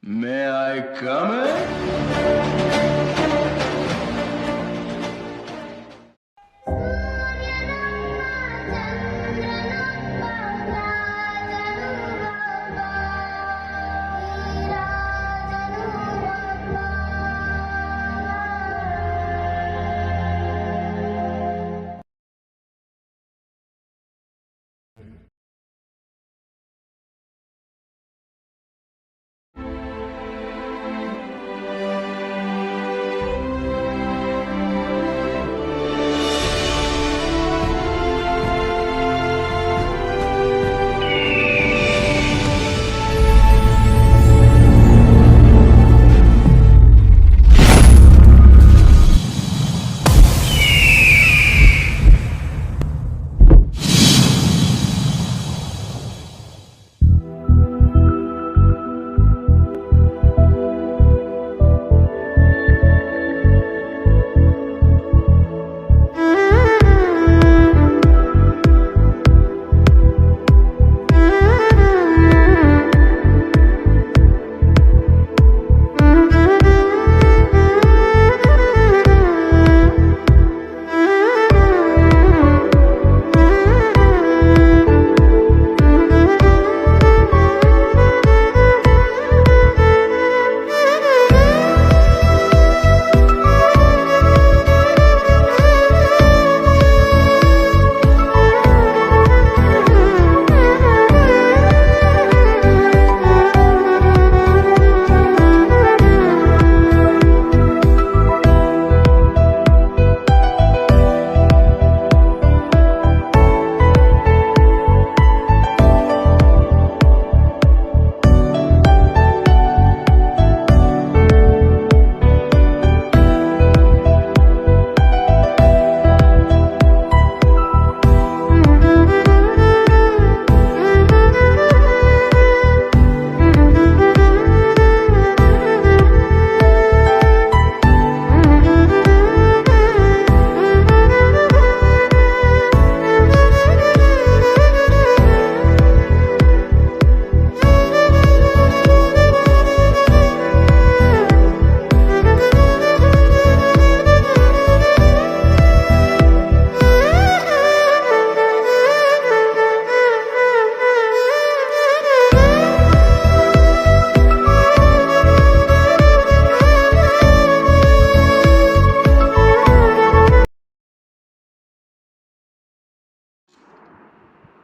May I come in?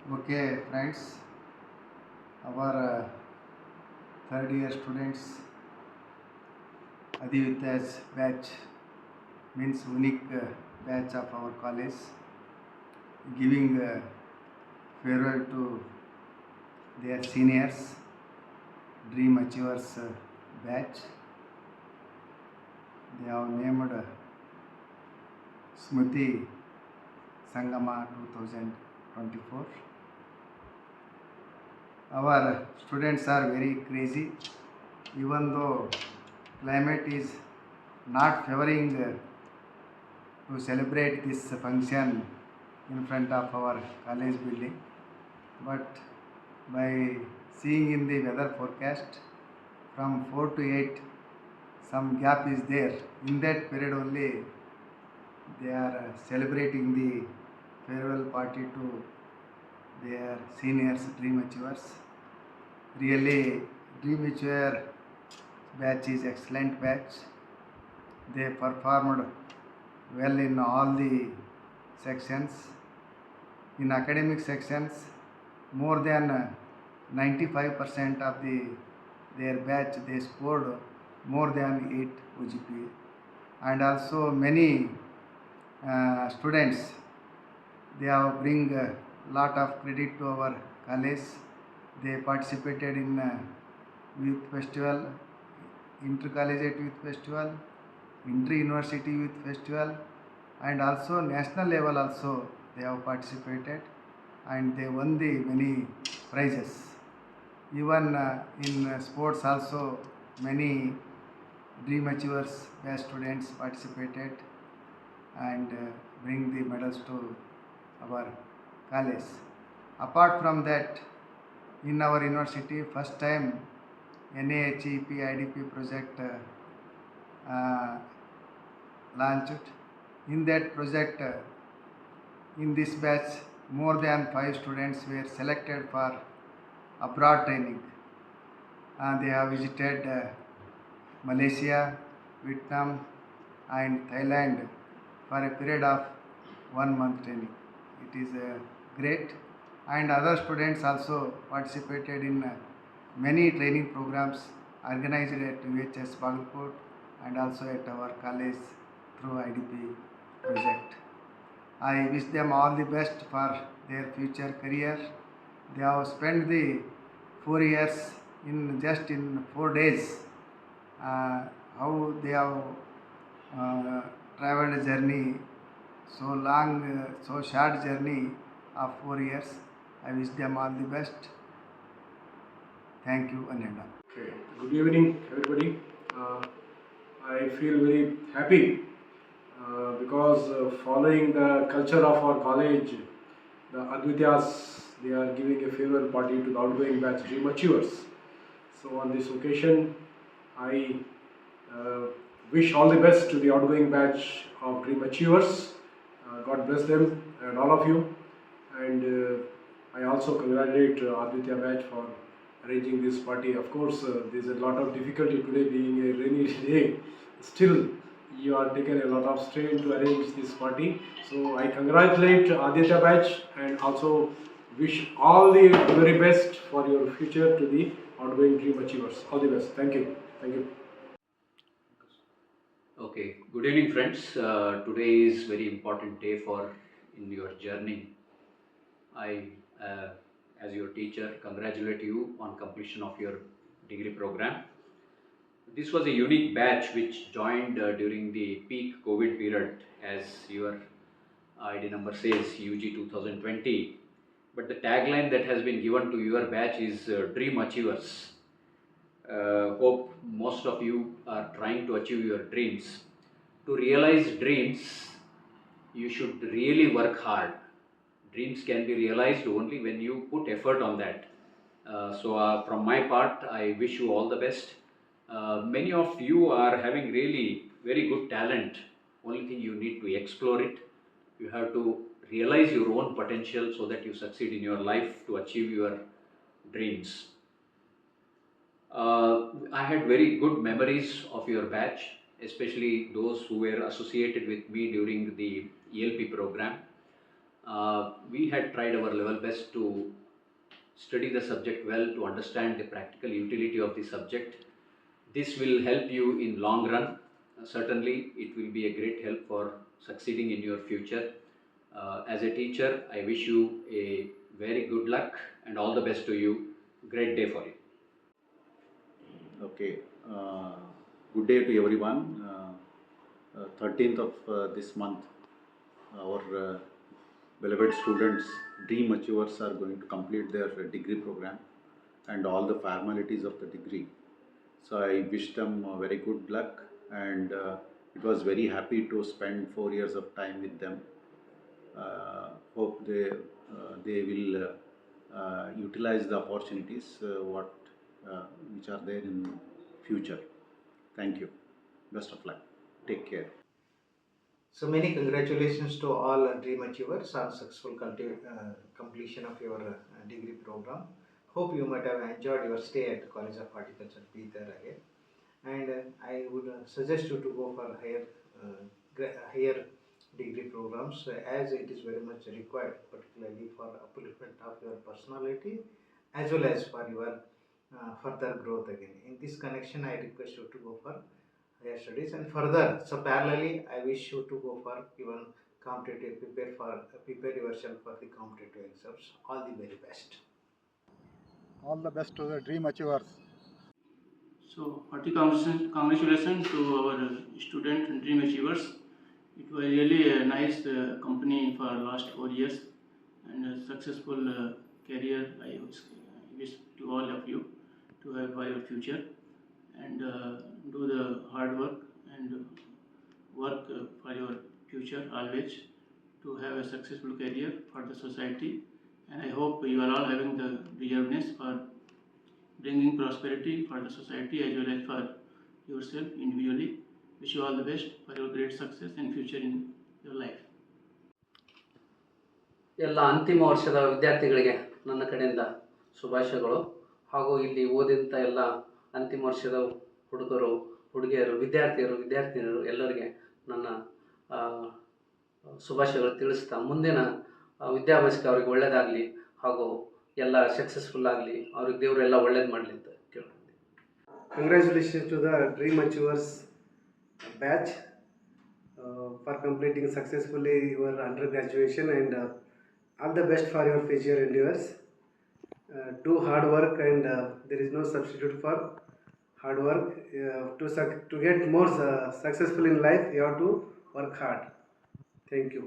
Okay, friends, our third year students, Adivitya's batch means unique batch of our college, giving farewell to their seniors, Dream Achievers batch. They have named Smriti Sangama 2024. Our students are very crazy, even though climate is not favoring to celebrate this function in front of our college building, but by seeing in the weather forecast from 4 to 8 some gap is there. In that period only they are celebrating the farewell party to their seniors, Dream Achievers. Really, Dream Achiever batch is excellent batch. They performed well in all the sections. In academic sections, more than 95% of their batch they scored more than 8 OGPA, and also many students they have bring a lot of credit to our college. They participated in youth festival, intercollegiate youth festival, inter-university youth festival, and also national level also they have participated, and they won the many prizes. Even in sports also many Dream Achievers batch students participated and bring the medals to our college. Apart from that, in our university, first time NAHEP IDP project launched. In that project, in this batch, more than 5 students were selected for abroad training. They have visited Malaysia, Vietnam, and Thailand for a period of 1 month training. It is great, and other students also participated in many training programs organized at UHS Bagalkot and also at our college through IDP project. I wish them all the best for their future career. They have spent the 4 years in just in 4 days. How they have traveled a journey so long, so short journey of 4 years. I wish them all the best. Thank you, Ananda. Okay. Good evening, everybody. I feel very happy because following the culture of our college, the Advityas, they are giving a farewell party to the outgoing batch Dream Achievers. So on this occasion, I wish all the best to the outgoing batch of Dream Achievers. God bless them and all of you. And I also congratulate Advitya batch for arranging this party. Of course, there's a lot of difficulty today being a rainy day. Still, you are taken a lot of strain to arrange this party. So I congratulate Aditya batch and also wish all the very best for your future to the outgoing Dream Achievers. All the best. Thank you. Thank you. Okay, good evening friends. Today is very important day for in your journey. I, as your teacher, congratulate you on completion of your degree program. This was a unique batch which joined during the peak COVID period, as your ID number says, UG 2020. But the tagline that has been given to your batch is Dream Achievers. Hope most of you are trying to achieve your dreams. To realize dreams, you should really work hard. Dreams can be realized only when you put effort on that. So from my part, I wish you all the best. Many of you are having really very good talent. Only thing you need to explore it. You have to realize your own potential so that you succeed in your life to achieve your dreams. I had very good memories of your batch, especially those who were associated with me during the ELP program. We had tried our level best to study the subject well, to understand the practical utility of the subject. This will help you in long run. Certainly, it will be a great help for succeeding in your future. As a teacher, I wish you a very good luck and all the best to you. Great day for you. Okay, good day to everyone. 13th of this month, our beloved students, Dream Achievers, are going to complete their degree program and all the formalities of the degree. So I wish them very good luck, and it was very happy to spend 4 years of time with them. Hope they will utilize the opportunities which are there in future. Thank you. Best of luck. Take care. So many congratulations to all Dream Achievers on successful completion of your degree program. Hope you might have enjoyed your stay at the College of Horticulture, be there again. And I would suggest you to go for higher degree programs as it is very much required, particularly for upliftment of your personality as well as for your further growth again. In this connection, I request you to go for higher studies and further. So parallelly, I wish you to go for even competitive, prepare yourself for the competitive exams. All the very best. All the best to the Dream Achievers. So, hearty congratulations to our student and Dream Achievers. It was really a nice company for last 4 years and a successful career. I wish to all of you to have for your future and do the hard work and work for your future always to have a successful career for the society. And I hope you are all having the deservedness for bringing prosperity for the society as well as for yourself individually. Wish you all the best for your great success and future in your life. ಎಲ್ಲ ಅಂತಿಮ ವರ್ಷದ ವಿದ್ಯಾರ್ಥಿಗಳಿಗೆ ನನ್ನ ಕಡೆಯಿಂದ ಶುಭಾಶಯಗಳು. ಹಾಗೂ ಇಲ್ಲಿ ಓದಿದಂಥ ಎಲ್ಲ ಅಂತಿಮ ವರ್ಷದ ಹುಡುಗರು, ಹುಡುಗಿಯರು, ವಿದ್ಯಾರ್ಥಿನಿಯರು ಎಲ್ಲರಿಗೆ ನನ್ನ ಶುಭಾಶಯಗಳು ತಿಳಿಸ್ತಾ, ಮುಂದಿನ ವಿದ್ಯಾಭ್ಯಾಸಕ್ಕೆ ಅವ್ರಿಗೆ ಒಳ್ಳೆಯದಾಗಲಿ ಹಾಗೂ ಎಲ್ಲ ಸಕ್ಸಸ್ಫುಲ್ ಆಗಲಿ, ಅವ್ರಿಗೆ ದೇವರೆಲ್ಲ ಒಳ್ಳೇದು ಮಾಡಲಿ ಅಂತ ಕೇಳ್ತೀನಿ. Congratulations to the Dream Achievers batch for completing successfully your undergraduation, and all the best for your future endeavors. Do hard work, and there is no substitute for hard work. To get more successful in life, you have to work hard. Thank you.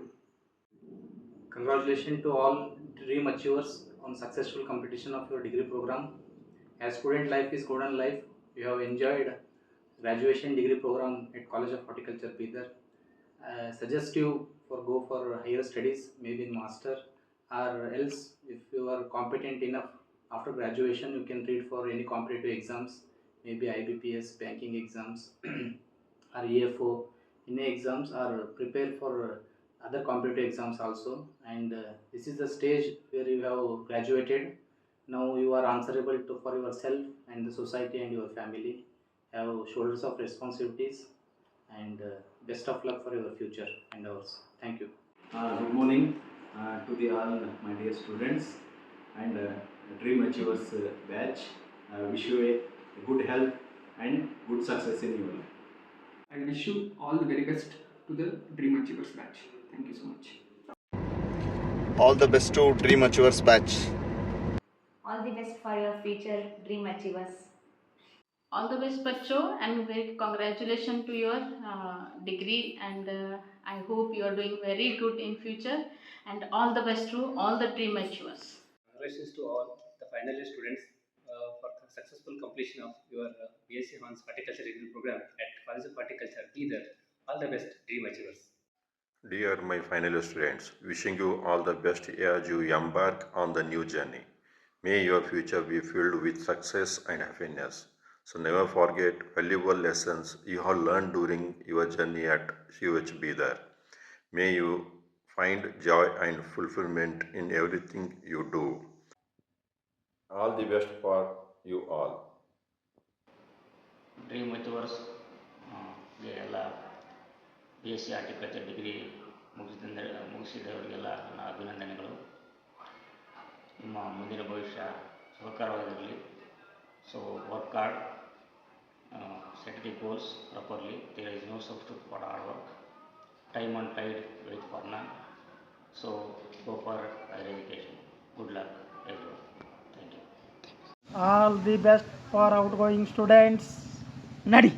Congratulations to all Dream Achievers on successful completion of your degree program. As student life is golden life, you have enjoyed graduation degree program at College of Horticulture, Bidar. Suggest you go for higher studies, maybe in master, or else if you are competent enough after graduation, you can read for any competitive exams, maybe IBPS, banking exams, or EFO, any exams, or prepare for other competitive exams also. And this is the stage where you have graduated. Now you are answerable for yourself and the society and your family. Have shoulders of responsibilities, and best of luck for your future endeavors. Thank you. Good morning to all my dear students and Dream Achievers batch. I wish you a good health and good success in your life. I wish you all the very best to the Dream Achievers batch. Thank you so much. All the best to Dream Achievers batch. All the best for your future, Dream Achievers. All the best, Bacho, and great congratulations to your degree, and I hope you are doing very good in future, and all the best to all the Dream Achievers. Congratulations to all the finalist students for the successful completion of your BSc Honors Horticulture degree program at College of Horticulture, Bidar. All the best, Dream Achievers. Dear my finalist students, wishing you all the best as you embark on the new journey. May your future be filled with success and happiness. So never forget valuable lessons you have learned during your journey at CUH Bidar. May you find joy and fulfillment in everything you do. All the best for you all. Dream achievers ಎಲ್ಲ BSc horticulture degree ಮುಗಿಸಿದವರಿಗೆಲ್ಲ ನನ್ನ ಅಭಿನಂದನೆಗಳು. ನಿಮ್ಮ ಮುಂದಿನ ಭವಿಷ್ಯ ಸುಖಕರವಾಗಿರಲಿ. So work hard, set the goals properly. There is no substitute for hard work. Time and tide wait for none. So go for higher education. Good luck everyone. Thank you. All the best for outgoing students. Nadi.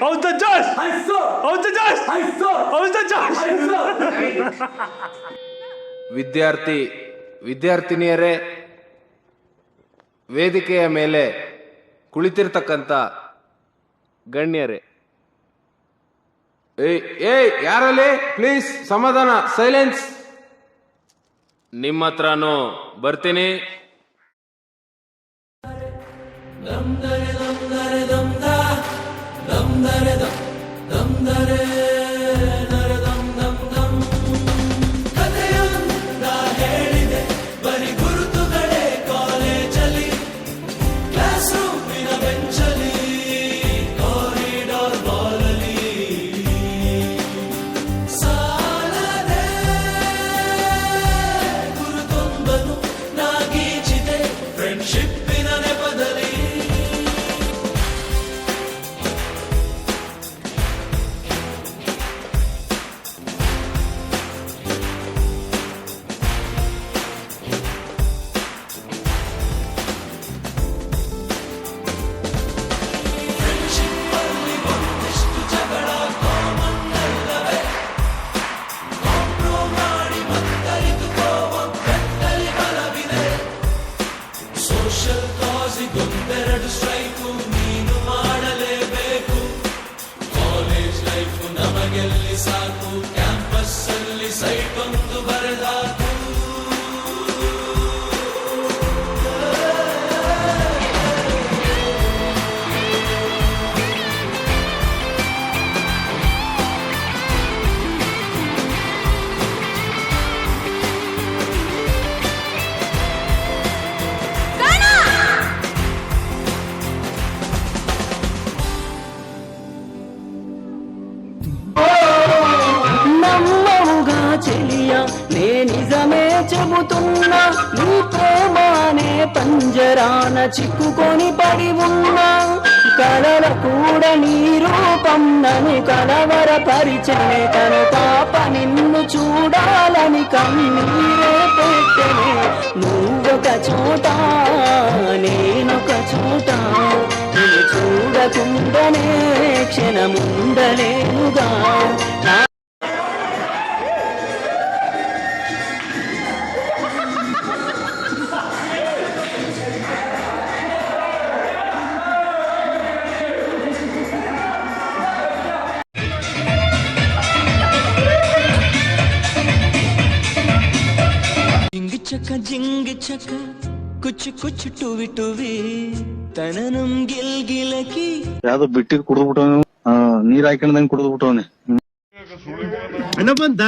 How's the Josh? I saw. How's the Josh? I saw. How's the Josh? I saw. ವಿದ್ಯಾರ್ಥಿನಿಯರೇ, ವೇದಿಕೆಯ ಮೇಲೆ ಕುಳಿತಿರ್ತಕ್ಕಂಥ ಗಣ್ಯರೇ, ಏಯ್ ಯಾರಲ್ಲಿ please ಸಮಾಧಾನ, silence. ನಿಮ್ಮ ಹತ್ರನೂ ಬರ್ತೀನಿ. నీ ప్రేమానే పంజరాన చిక్కుకొని పడి ఉన్నా కలల కూడా నీ రూపం నన్ను కలవరపరిచనే తను పాప నిన్ను చూడాలని కన్నీరే పెట్టనే నువ్వొక చోట నేనొక చోట నిన్ను చూడకుండానే క్షణముండలేనుగా ಜಿಂಗ್ ಚಕ ಕುಚ್ಚು ಕುಚ್ಚು ಟುವಿ ಟುವಿ ತನನಂ ಗಿಲ್ಗಿಲಕಿ ಯಾವ್ದೋ ಬಿಟ್ಟಿಗೆ ಕುಡಿದ್ಬಿಟ್ಟವನು ನೀರ್ ಹಾಕೊಂಡಂಗೆ ಕುಡಿದ್ಬಿಟ್ಟವನೆ ಹಣ ಬಂದ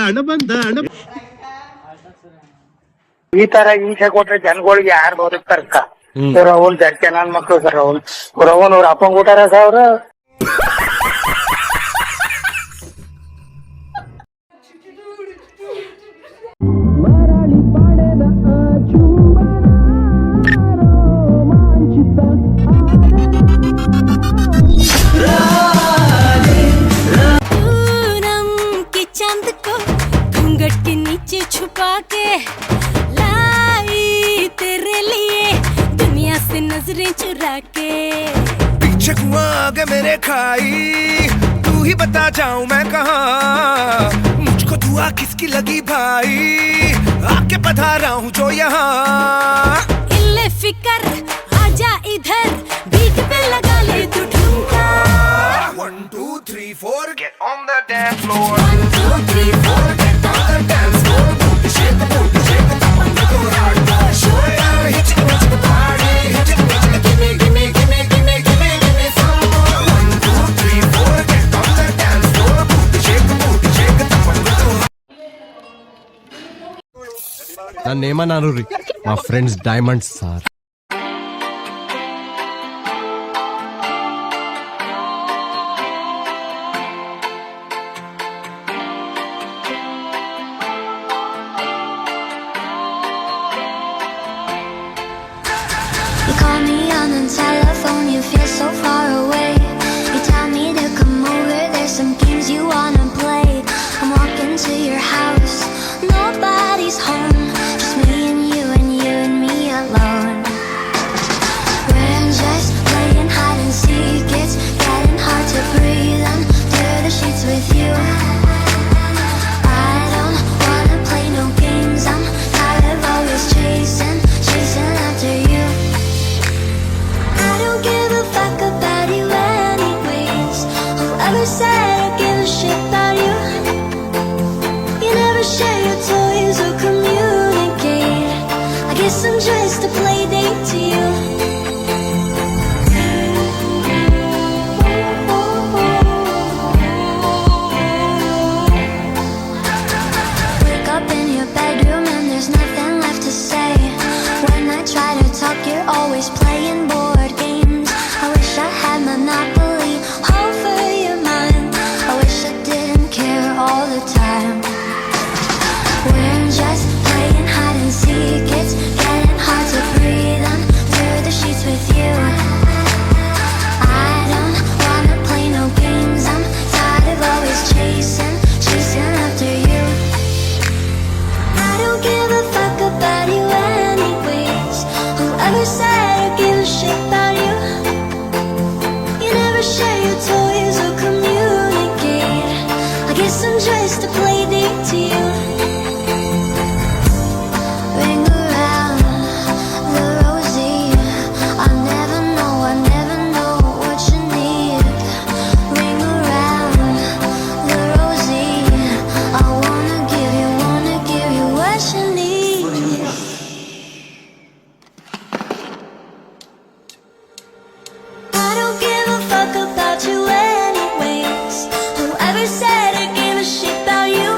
ಈ ತರ ಹಿಂಸೆ ಕೊಟ್ರೆ ಜನಗಳಿಗೆ ಯಾರು ಬದುಕ್ತಾರಕ್ಕ ಅವ್ರ ಜಡ್ಕೆ ನನ್ ಮಕ್ಳು ಸರ್ ಅವ್ರ ಅಪ್ಪಂಗ್ ಊಟಾರ ಸರ್ ಅವ್ರು छुपा के लाई तेरे लिए दुनिया से नजरें चुरा के पीछे कुआं आगे मेरे खाई तू ही बता जाऊं मैं कहाँ मुझको दुआ किसकी लगी भाई आके पधारा हूँ जो यहाँ इल्ले फिकर आजा इधर बीट पे लगा ले तू ठुमका 1 2 3 4 get on the dance floor 1 2 3 4 get on the dance floor నన్నేమన్నారు రీ మా friends diamonds sir You call me on the telephone, you feel so far away. You tell me to come over, there's some games you wanna play. I'm walking to your house, nobody's home, just me and you and me alone. We're just playing hide and seek, it's getting hard to breathe under the sheets with you. I don't wanna play no games, I'm tired of always chasing after you. I don't give a fuck about you anyways. Whoever said I give a shit about you? You never share your toys or communicate. I guess I'm just a play date to you. Wake up in your bedroom and there's nothing left to say. When I try to talk, you're always playing board games. I wish I had Monopoly over your mind. I wish I didn't care all the time. We're just playing hide and seek, it's getting hard to breathe under the sheets with you. I don't wanna play no games, I'm tired of always chasing after you. I don't give a fuck about you anyways. Whoever said I give a shit about you? You never share your toys or communicate. I guess I'm just a play date to you. Ring around the rosy, I never know what you need. Ring around the rosy, I wanna give you what you need. I don't give a fuck about you anyways. Whoever said I give a shit about you?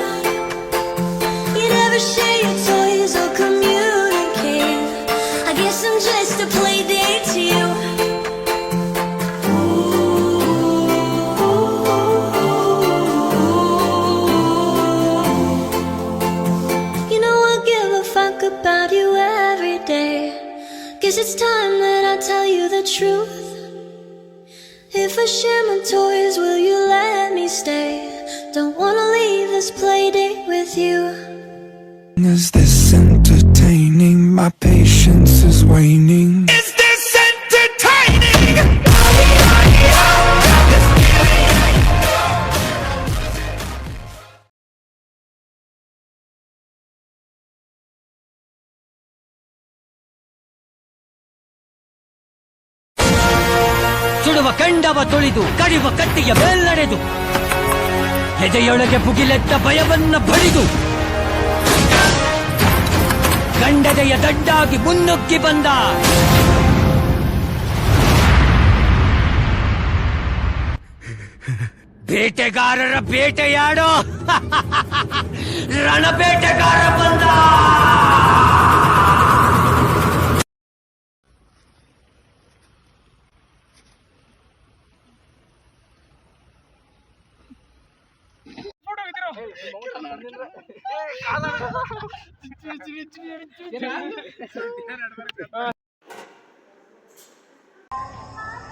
You never share your toys or communicate. I guess I'm just a play date to you. You know I give a fuck about you it's time that I tell you the truth. If I share my toys, will you let me stay? Don't wanna leave this play date with you. Is this entertaining? My patience is waning. Is this entertaining? ಸುಡುವ ಕಂಡವ ತೊಳೆದು ಕಡಿವ ಕತ್ತಿಯ ಮೇಲ್ನಡೆದು ಎದೆಯೊಳಗೆ ಭುಗಿಲೆದ್ದ ಭಯವನ್ನ ಬಡಿದು ಗಂಡದೆಯ ದಂಡಾಗಿ ಮುನ್ನುಗ್ಗಿ ಬಂದ ಬೇಟೆಗಾರರ ಬೇಟೆಯಾಡೋ ರಣಬೇಟೆಗಾರ ಬಂದ.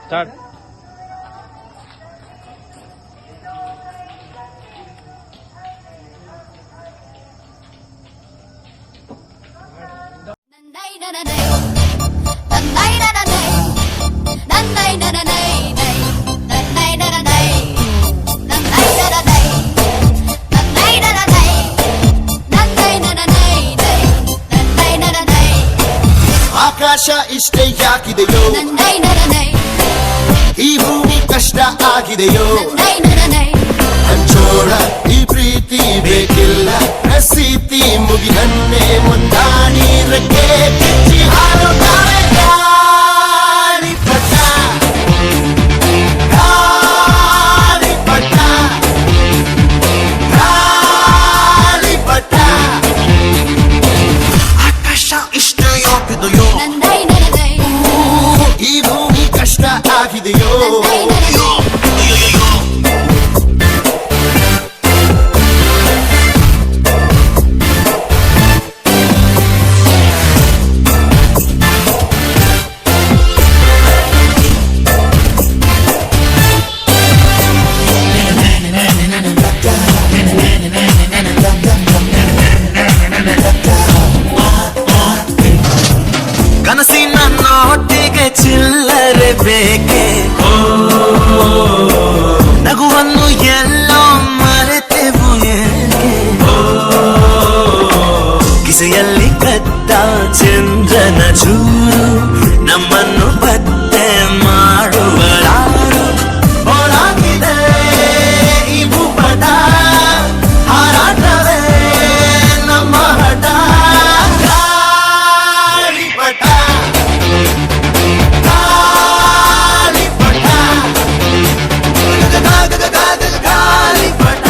Start. ಆಕಾಶ ಇಷ್ಟೇ ಯಾಕಿದೆಯೋ, ಈ ಭೂಮಿ ಕಷ್ಟ ಆಗಿದೆಯೋ, ಹಂಚೋಣ ಈ ಪ್ರೀತಿ ಬೇಕಿಲ್ಲ ಪ್ರಸೀತಿ ಮುಗಿದನ್ನೇ ಮುಂದಾಡಿ ರೆಕ್ಕೆ ಕಿಚ್ಚಿ ಹಾರುತ್ತಾರೆ ಗಾಳಿಪಟ ಗಾಳಿಪಟ ಗಾಳಿಪಟ. ಆಕಾಶ ಇಷ್ಟ ಯಾಕಿದೆಯೋ, ಈ ಭೂಮಿ ಕಷ್ಟ ಆಗಿದೆಯೋ. ಕನಸಿನ ನೋಟಿಗೆ ಚಿಲ್ಲರೆ ಬೇಕೆ, ನಗುವನ್ನು ಎಲ್ಲೋ ಮರೆತೆವು ಏಕೆ, ಕಿಸೆಯಲ್ಲಿ ಕದ್ದ ಚಂದ್ರನ ಚೂರು ನಮ್ಮನ್ನು ಪತ್ತೆ ಮಾಡುವಳಾರು. ಹೋರಾಗಿದೆ ಈ ಭೂಪಟ, ಹಾರಾಟವೇ ನಮ್ಮ ಹಠ. ಗಾಳಿಪಟ ಗಾಳಿಪಟ ಗಾಳಿಪಟ.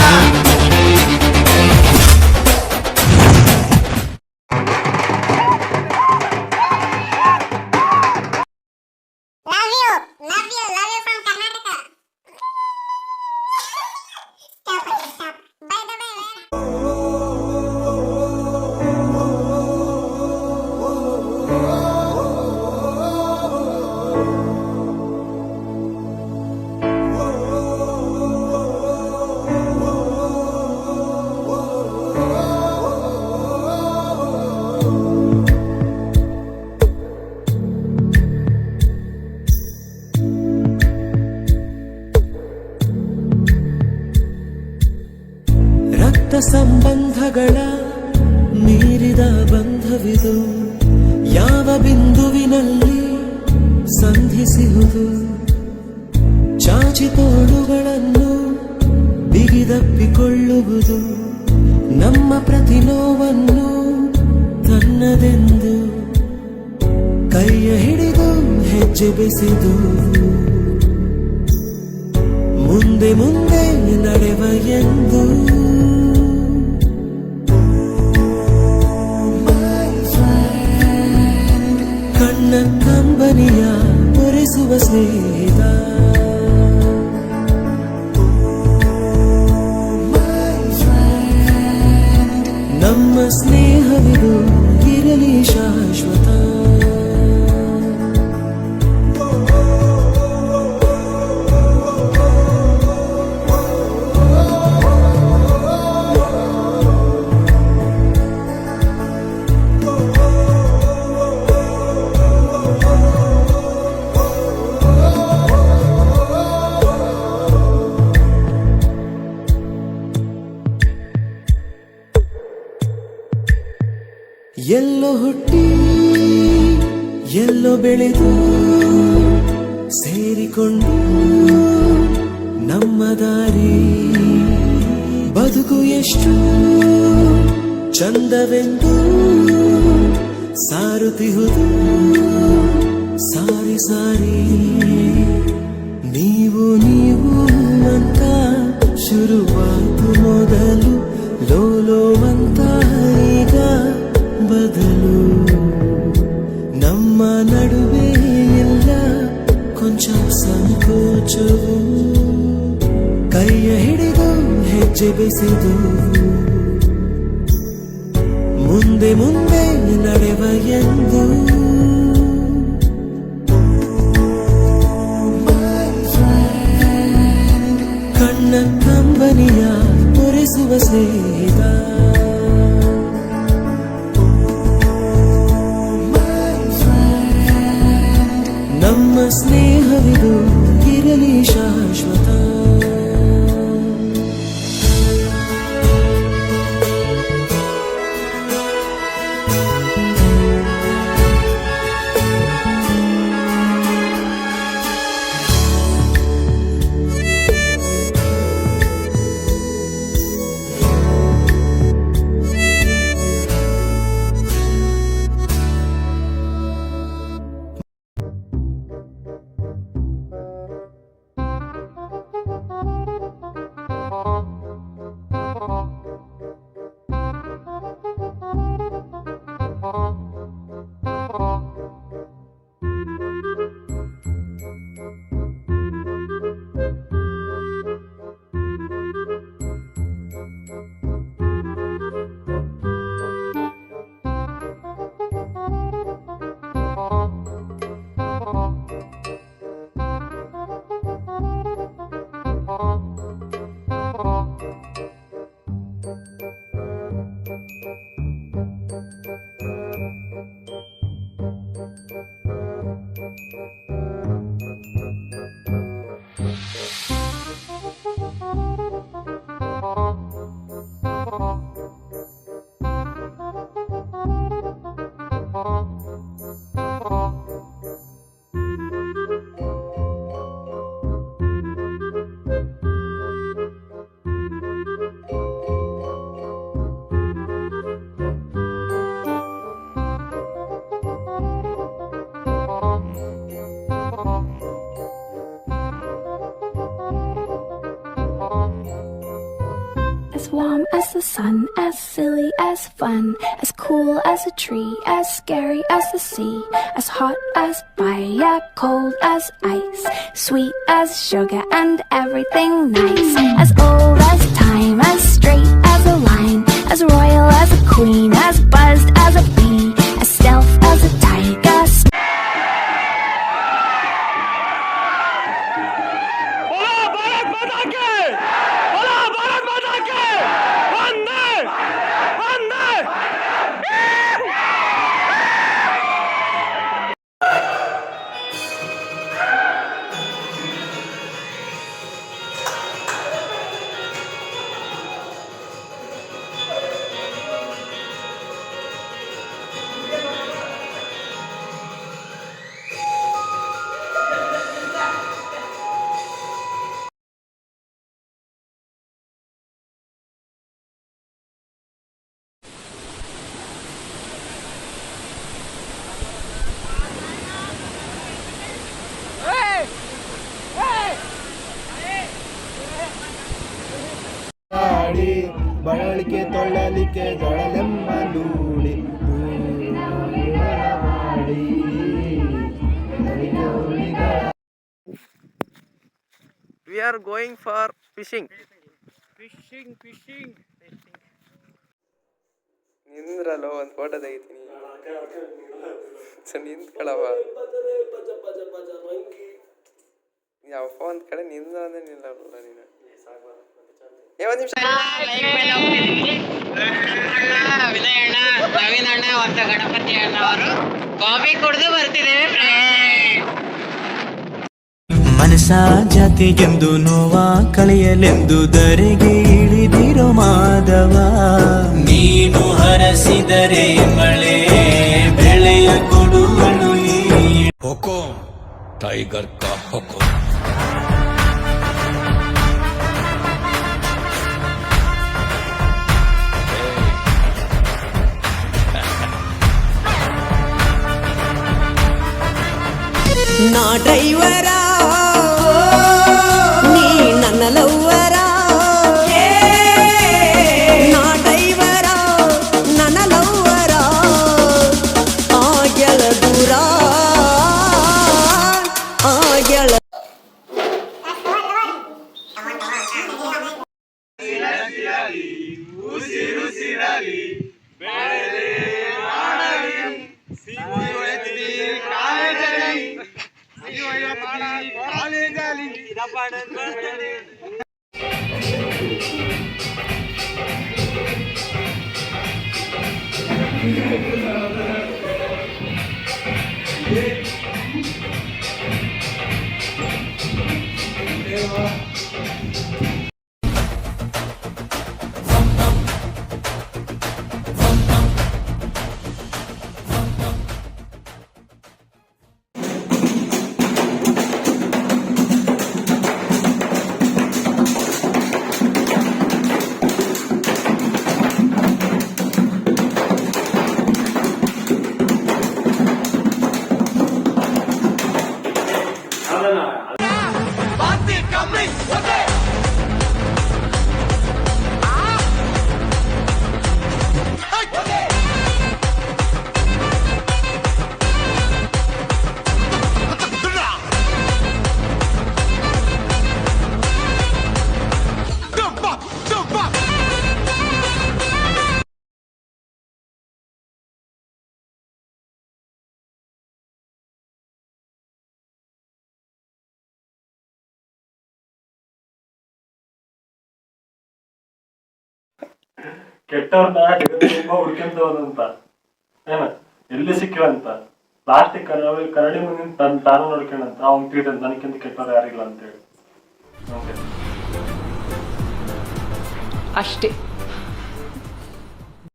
ರಕ್ತ ಸಂಬಂಧಗಳ ಮೀರಿದ ಬಂಧವಿದು, ಯಾವ ಬಿಂದುವಿನಲ್ಲಿ ಸಂಧಿಸುವುದು, ಚಾಚಿ ತೋಳುಗಳನ್ನು ಬಿಗಿದಪ್ಪಿಕೊಳ್ಳುವುದು, ನಮ್ಮ ಪ್ರತಿ ನೋವನ್ನು ತನ್ನದೆಂದು ಕೈಯ ಹಿಡಿದು ಹೆಜ್ಜೆ ಬೆಸೆದು ಮುಂದೆ ಮುಂದೆ ನಡೆವ ಎಂದು ಕಣ್ಣ ಕಂಬನಿಯ ಒರೆಸುವ ಸ್ನೇಹಿತ, ನಮ್ಮ ಸ್ನೇಹವಿದು ಇರಲಿ ಶಾಶ್ವತ. ಎಲ್ಲೋ ಹುಟ್ಟಿ ಎಲ್ಲೋ ಬೆಳೆದು ಸೇರಿಕೊಂಡು ನಮ್ಮ ದಾರಿ ಬದುಕು ಎಷ್ಟು ಚಂದವೆಂದು ಸಾರುತ್ತಿಹುದು ಸಾರಿ ಸಾರಿ ನೀವು ಅಂತ ಶುರುವಾತು ಮೊದಲು ಲೋಲೋ ಅಂತ ಈಗ ಬದಲು ನಮ್ಮ ನಡುವೆ ಎಲ್ಲ ಕೊಂಚ ಸಂಕೋಚವು ಕೈಯ ಹಿಡಿದು ಹೆಜ್ಜೆ ಬೆಸೆದು ಮುಂದೆ ಮುಂದೆ ನಡೆವ ಎಂದು ಕಣ್ಣ ಕಂಬನಿಯ ತೋರಿಸುವ ಸ್ನೇಹಿತ ನಮ್ಮ ಸ್ನೇಹವಿದು ಇರಲಿ ಶಾಶ್ವತ As warm as the sun, as silly as fun, as cool as a tree, as scary as the sea, as hot as fire, cold as ice, sweet as sugar and everything nice, as old as time, as straight as a line, as royal as a queen, as buzzed as a bee, as stealth as a tiger. ಬಳಲಿಕೆ ತೊಳ್ಳಲಿಕೆ ಜಳಲೆಮ್ಮ ದೂಡಿ We are going for fishing. ನಿಂದ್ರಲ್ಲೋ ಒಂದು photo ತೆಗಿತೀನಿ ನಿಂತ್ಕೊಳವ ಯಾವ ಒಂದು ಕಡೆ ನಿಂದ್ರ ಅಂದ್ರೆ ನಿಲ್ಲಲ್ಲ ನೀನು ಒಂದು ನಿಮಿಷ ವಿನಯಣ್ಣ ನವೀನ್ ಅಣ್ಣ ಮತ್ತು ಗಣಪತಿ ಅಣ್ಣ ಅವರು ಕಾಫಿ ಕುಡಿದು ಬರ್ತಿದ್ದೇವೆ. ಮನಸ ಜಾತಿಗೆಂದು ನೋವ ಕಳೆಯಲೆಂದು ಧರೆಗೆ ಇಳಿದಿರೋ ಮಾಧವ ನೀನು ಹರಸಿದರೆ ಮಳೆ ಮರೆಯ ಕೊಡುವಳು ಈ ಹುಕುಂ ಟೈಗರ್ ಕಾ ಹುಕುಂ. ನಾ ಡ್ರೈವರ ನೀ ನನ್ನ ಲವ್ವರ, ನಾ ಡ್ರೈವರ ನನ್ನ ಲವ್ವರ, ಆಗ್ಯಳ ದೂರ ಆಗ್ಯಳ. ಕೆಟ್ಟವ್ರನ್ನ ಜಗತ್ತು ತುಂಬಾ ಹುಡ್ಕೊಂತವನಂತ ಏನ ಎಲ್ಲಿ ಸಿಕ್ಕಿವಂತ ಲಾಸ್ಟಿಗೆ ಕರಡಿ ಮುಂದಿನ ತಾನು ನೋಡ್ಕೊಂಡಂತ ಅವ್ನ್ ತಿಳಿದಂತ ನನಗಿಂತ ಕೆಟ್ಟವ್ರು ಯಾರಿಲ್ಲ ಅಂತ ಹೇಳಿ ಅಷ್ಟೇ.